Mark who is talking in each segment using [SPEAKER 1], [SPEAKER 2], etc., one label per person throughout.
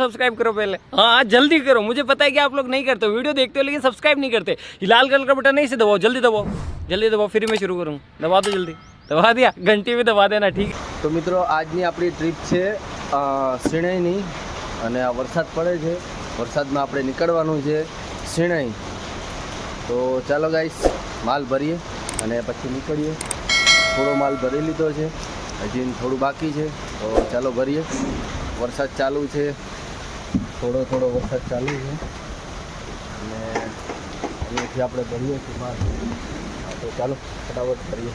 [SPEAKER 1] Subscribe करो पहले। हाँ जल्दी करो, मुझे पता है कि आप लोग नहीं करते हो, वीडियो देखते हो लेकिन सब्सक्राइब नहीं करते। ये लाल कलर का बटन नहीं से दबाओ, जल्दी दबाओ, जल्दी दबाओ, फिर मैं शुरू करूँ। दबा दो जल्दी, दबा दिया, घंटी भी दबा देना, ठीक है।
[SPEAKER 2] तो मित्रों આજની આપણી ટ્રીપ છે શિણાઈની અને આ વરસાદ પડે છે, વરસાદમાં આપણે નીકળવાનું છે શિણાઈ। તો ચાલો ગાઈસ માલ ભરીએ અને પછી નીકળીએ। થોડો માલ ભરી લીધો છે, હજી થોડું બાકી છે, તો ચાલો ભરીએ। વરસાદ ચાલુ છે, થોડો થોડો વરસાદ ચાલુ છે અને અહીંયાથી આપણે ભરીએ છીએ માલ। તો ચાલો ફટાફટ ભરીએ।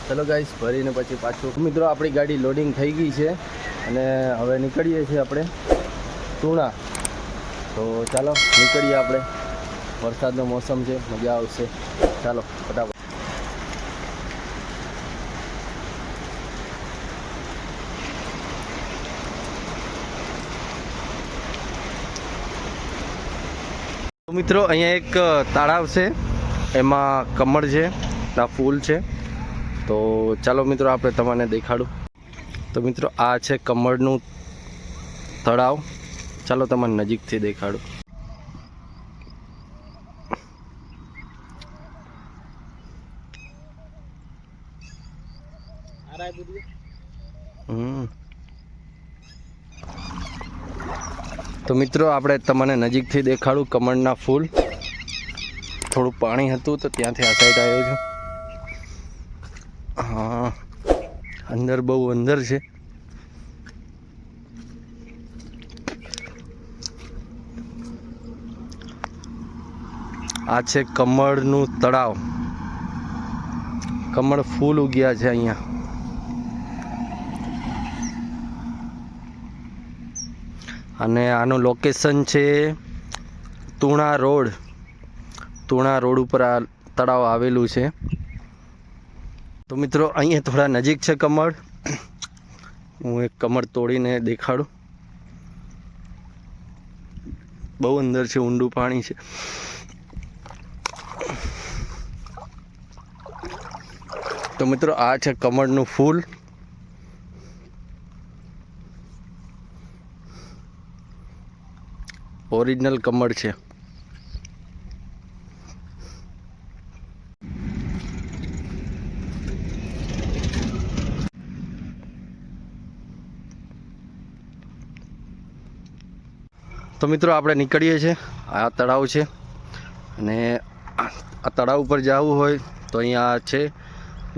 [SPEAKER 2] चलो गाइस भरीने પછી પાછું। મિત્રો આપણી ગાડી લોડિંગ થઈ ગઈ છે અને હવે નીકળીએ છીએ આપણે તુણા। તો ચાલો નીકળીએ આપણે, વરસાદનો મોસમ છે, મજા આવશે। ચાલો ફટાફટ। તો મિત્રો અહીંયા એક તળાવ છે, એમાં કમળ છે, ના ફૂલ છે। તો ચાલો મિત્રો આપણે તમને દેખાડું। તો મિત્રો આ છે કમળનું તળાવ, ચાલો તમને નજીકથી દેખાડું। તો મિત્રો આપણે તમને નજીકથી દેખાડું કમળના ફૂલ। થોડું પાણી હતું તો ત્યાંથી આ સાઈડ આવ્યો છું। हाँ अंदर बहु अंदर है। आ छे कमळनु तळाव, कमळ फूल उग्या छे अहींया। अने आनु लोकेशन छे तुणा रोड उपर आ तळाव आवेलू छे। तो मित्रों अहीं थोड़ा नजीक है कमळ, हूँ एक कमळ तोड़ीने देखाड़ू। बहु अंदर है, ऊंडू पानी है। तो मित्रों आ है कमळनु फूल, ओरिजिनल कमळ है। तो मित्रों આપણે નીકળીએ છીએ। આ તળાવ છે અને આ તળાવ ઉપર જવું હોય તો અહીંયા છે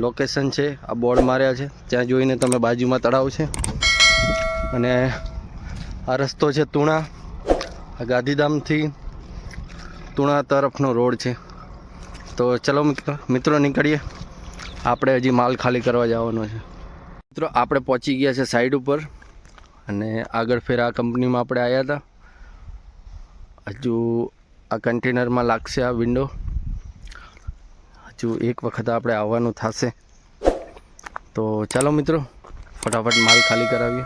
[SPEAKER 2] લોકેશન છે, આ બોર્ડ માર્યા છે, ત્યાં જોઈને તમે બાજુમાં તળાવ છે। અને આ રસ્તો છે તુણા, આ ગાંધીધામથી તુણા તરફનો રોડ છે। તો ચલો મિત્રો નીકળીએ, આપણે હજી માલ ખાલી કરવા જવાનો છે। મિત્રો આપણે પહોંચી ગયા છે સાઈડ ઉપર અને આગળ ફેર આ કંપનીમાં આપણે આવ્યા હતા। हजू आ कंटेनर में लागशे आ विंडो, हजू एक वखत आपणे आववानुं थशे। तो चलो मित्रों फटाफट माल खाली करावीए।